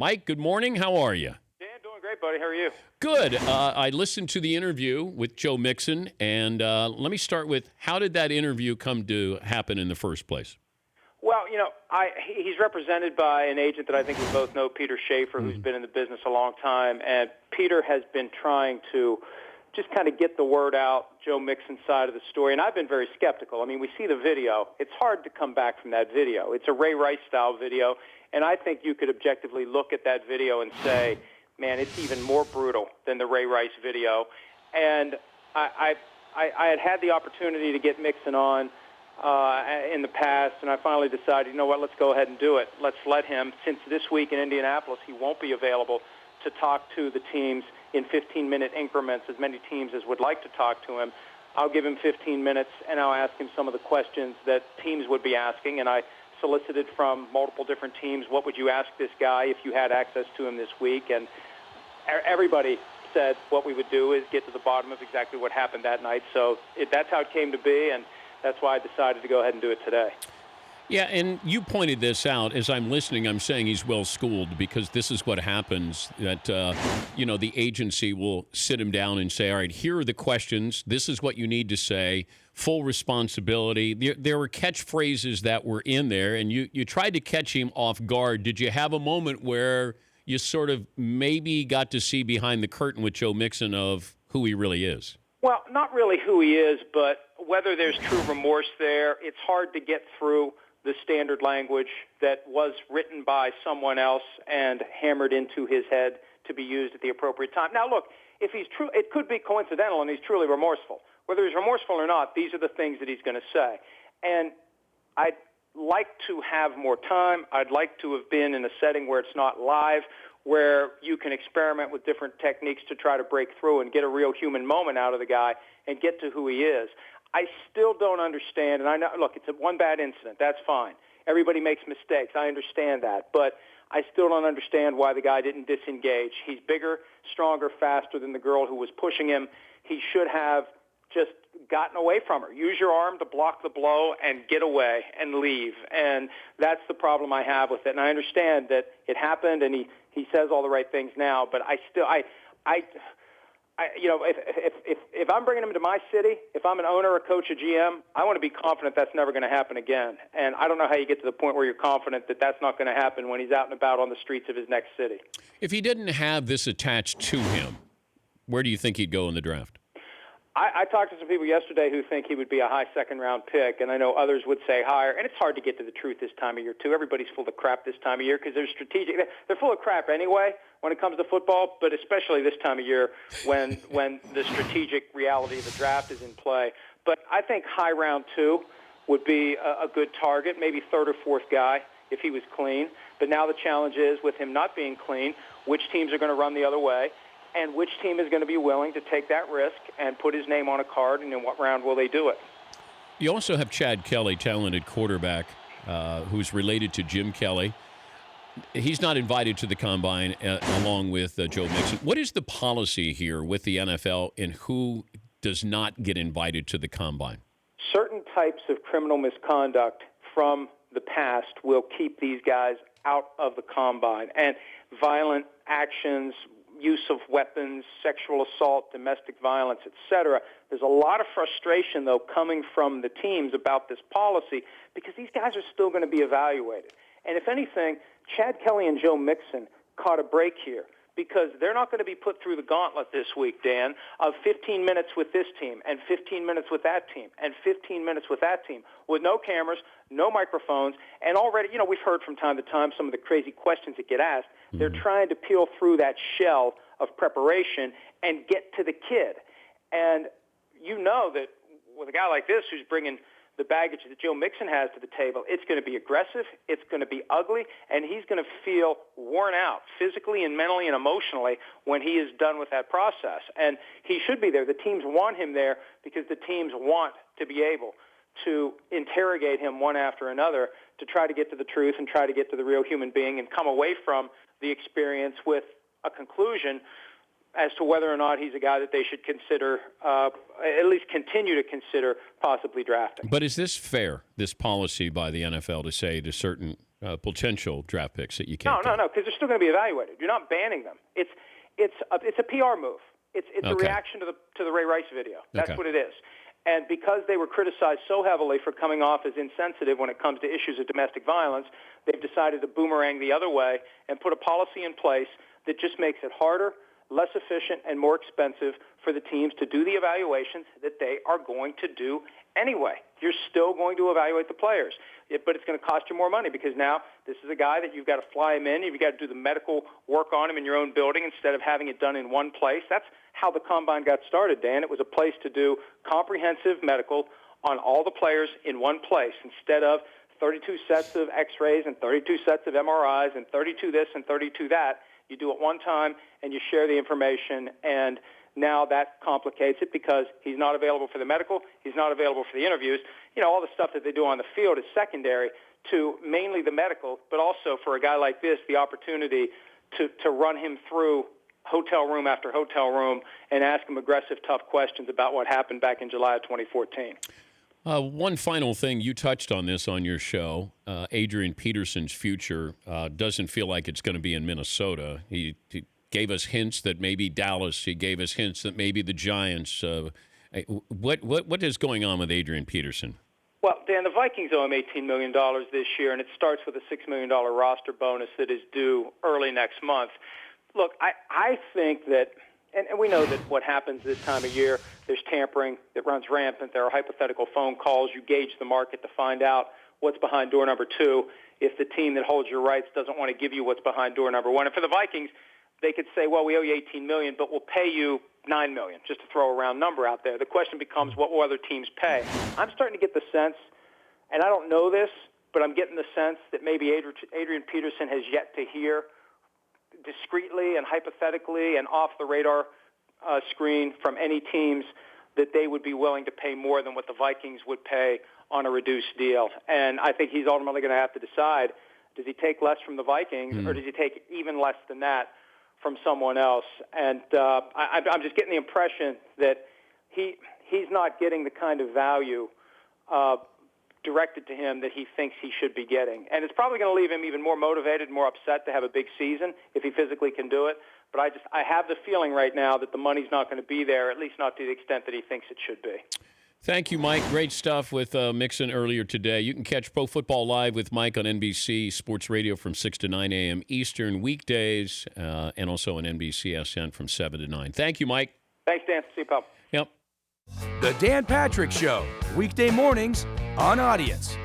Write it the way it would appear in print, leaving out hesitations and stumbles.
Mike, good morning. How are you? Dan, doing great, buddy. How are you? Good. I listened to the interview with Joe Mixon, and let me start with, how did that interview come to happen in the first place? Well, he's represented by an agent that I think we both know, Peter Schaefer, who's been in the business a long time, and Peter has been trying to just kind of get the word out, Joe Mixon's side of the story, and I've been very skeptical. I mean, we see the video. It's hard to come back from that video. It's a Ray Rice-style video, and I think you could objectively look at that video and say, man, it's even more brutal than the Ray Rice video. And I had the opportunity to get Mixon on in the past, and I finally decided, you know what, let's go ahead and do it. Let's let him, since this week in Indianapolis he won't be available to talk to the teams in 15-minute increments, as many teams as would like to talk to him. I'll give him 15 minutes, and I'll ask him some of the questions that teams would be asking, and I solicited from multiple different teams, what would you ask this guy if you had access to him this week? And everybody said what we would do is get to the bottom of exactly what happened that night. So that's how it came to be, and that's why I decided to go ahead and do it today. Yeah, and you pointed this out. As I'm listening, I'm saying he's well-schooled, because this is what happens, that, the agency will sit him down and say, all right, here are the questions. This is what you need to say. Full responsibility. There were catchphrases that were in there, and you tried to catch him off guard. Did you have a moment where you sort of maybe got to see behind the curtain with Joe Mixon of who he really is? Well, not really who he is, but whether there's true remorse there, it's hard to get through the standard language that was written by someone else and hammered into his head to be used at the appropriate time. Now, look, if he's true, it could be coincidental and he's truly remorseful. Whether he's remorseful or not, these are the things that he's going to say. And I'd like to have more time. I'd like to have been in a setting where it's not live, where you can experiment with different techniques to try to break through and get a real human moment out of the guy and get to who he is. I still don't understand, and I know, look, it's one bad incident. That's fine. Everybody makes mistakes. I understand that. But I still don't understand why the guy didn't disengage. He's bigger, stronger, faster than the girl who was pushing him. He should have just gotten away from her. Use your arm to block the blow and get away and leave. And that's the problem I have with it. And I understand that it happened, and he says all the right things now, but if I'm bringing him to my city, if I'm an owner, a coach, a GM, I want to be confident that's never going to happen again. And I don't know how you get to the point where you're confident that that's not going to happen when he's out and about on the streets of his next city. If he didn't have this attached to him, where do you think he'd go in the draft? I talked to some people yesterday who think he would be a high second-round pick, and I know others would say higher. And it's hard to get to the truth this time of year, too. Everybody's full of crap this time of year because they're strategic. They're full of crap anyway when it comes to football, but especially this time of year when the strategic reality of the draft is in play. But I think high round 2 would be a good target, maybe third or fourth guy if he was clean. But now the challenge is, with him not being clean, which teams are going to run the other way, and which team is going to be willing to take that risk and put his name on a card, and in what round will they do it? You also have Chad Kelly, talented quarterback, who's related to Jim Kelly. He's not invited to the Combine along with Joe Mixon. What is the policy here with the NFL and who does not get invited to the Combine? Certain types of criminal misconduct from the past will keep these guys out of the Combine. And violent actions, use of weapons, sexual assault, domestic violence, etc. There's a lot of frustration, though, coming from the teams about this policy because these guys are still going to be evaluated. And if anything, Chad Kelly and Joe Mixon caught a break here because they're not going to be put through the gauntlet this week, Dan, of 15 minutes with this team and 15 minutes with that team and 15 minutes with that team with no cameras, no microphones, and already, we've heard from time to time some of the crazy questions that get asked. They're trying to peel through that shell of preparation and get to the kid. And you know that with a guy like this who's bringing the baggage that Joe Mixon has to the table, it's going to be aggressive, it's going to be ugly, and he's going to feel worn out physically and mentally and emotionally when he is done with that process. And he should be there. The teams want him there because the teams want to be able to interrogate him one after another to try to get to the truth and try to get to the real human being and come away from the experience with a conclusion as to whether or not he's a guy that they should consider, at least continue to consider possibly drafting. But is this fair, this policy by the NFL to say to certain potential draft picks that you can't No, get. because they're still going to be evaluated. You're not banning them. It's a PR move. It's a reaction to the Ray Rice video. That's what it is. And because they were criticized so heavily for coming off as insensitive when it comes to issues of domestic violence, they've decided to boomerang the other way and put a policy in place that just makes it harder, less efficient, and more expensive for the teams to do the evaluations that they are going to do anyway. You're still going to evaluate the players, but it's going to cost you more money because now this is a guy that you've got to fly him in. You've got to do the medical work on him in your own building instead of having it done in one place. That's how the Combine got started, Dan. It was a place to do comprehensive medical on all the players in one place instead of 32 sets of x-rays and 32 sets of MRIs and 32 this and 32 that. You do it one time and you share the information, and now that complicates it because he's not available for the medical, he's not available for the interviews. You know, all the stuff that they do on the field is secondary to mainly the medical, but also for a guy like this, the opportunity to run him through hotel room after hotel room and ask him aggressive, tough questions about what happened back in July of 2014. One final thing, you touched on this on your show. Adrian Peterson's future doesn't feel like it's going to be in Minnesota. He gave us hints that maybe Dallas. He gave us hints that maybe the Giants. What is going on with Adrian Peterson? Well, Dan, the Vikings owe him $18 million this year, and it starts with a $6 million roster bonus that is due early next month. Look, I think that, and we know that what happens this time of year, there's tampering that runs rampant. There are hypothetical phone calls. You gauge the market to find out what's behind door number two if the team that holds your rights doesn't want to give you what's behind door number one. And for the Vikings, they could say, well, we owe you $18 million, but we'll pay you $9 million, just to throw a round number out there. The question becomes, what will other teams pay? I'm starting to get the sense, and I don't know this, but I'm getting the sense that maybe Adrian Peterson has yet to hear discreetly and hypothetically and off the radar screen from any teams that they would be willing to pay more than what the Vikings would pay on a reduced deal. And I think he's ultimately going to have to decide, does he take less from the Vikings or does he take even less than that from someone else? And I'm just getting the impression that he's not getting the kind of value directed to him that he thinks he should be getting. And it's probably going to leave him even more motivated, more upset to have a big season if he physically can do it. But I have the feeling right now that the money's not going to be there, at least not to the extent that he thinks it should be. Thank you, Mike. Great stuff with Mixon earlier today. You can catch Pro Football Live with Mike on NBC Sports Radio from 6 to 9 a.m. Eastern weekdays, and also on NBCSN from 7 to 9. Thank you, Mike. Thanks, Dan. See you, pal. Yep. The Dan Patrick Show, weekday mornings on Audience.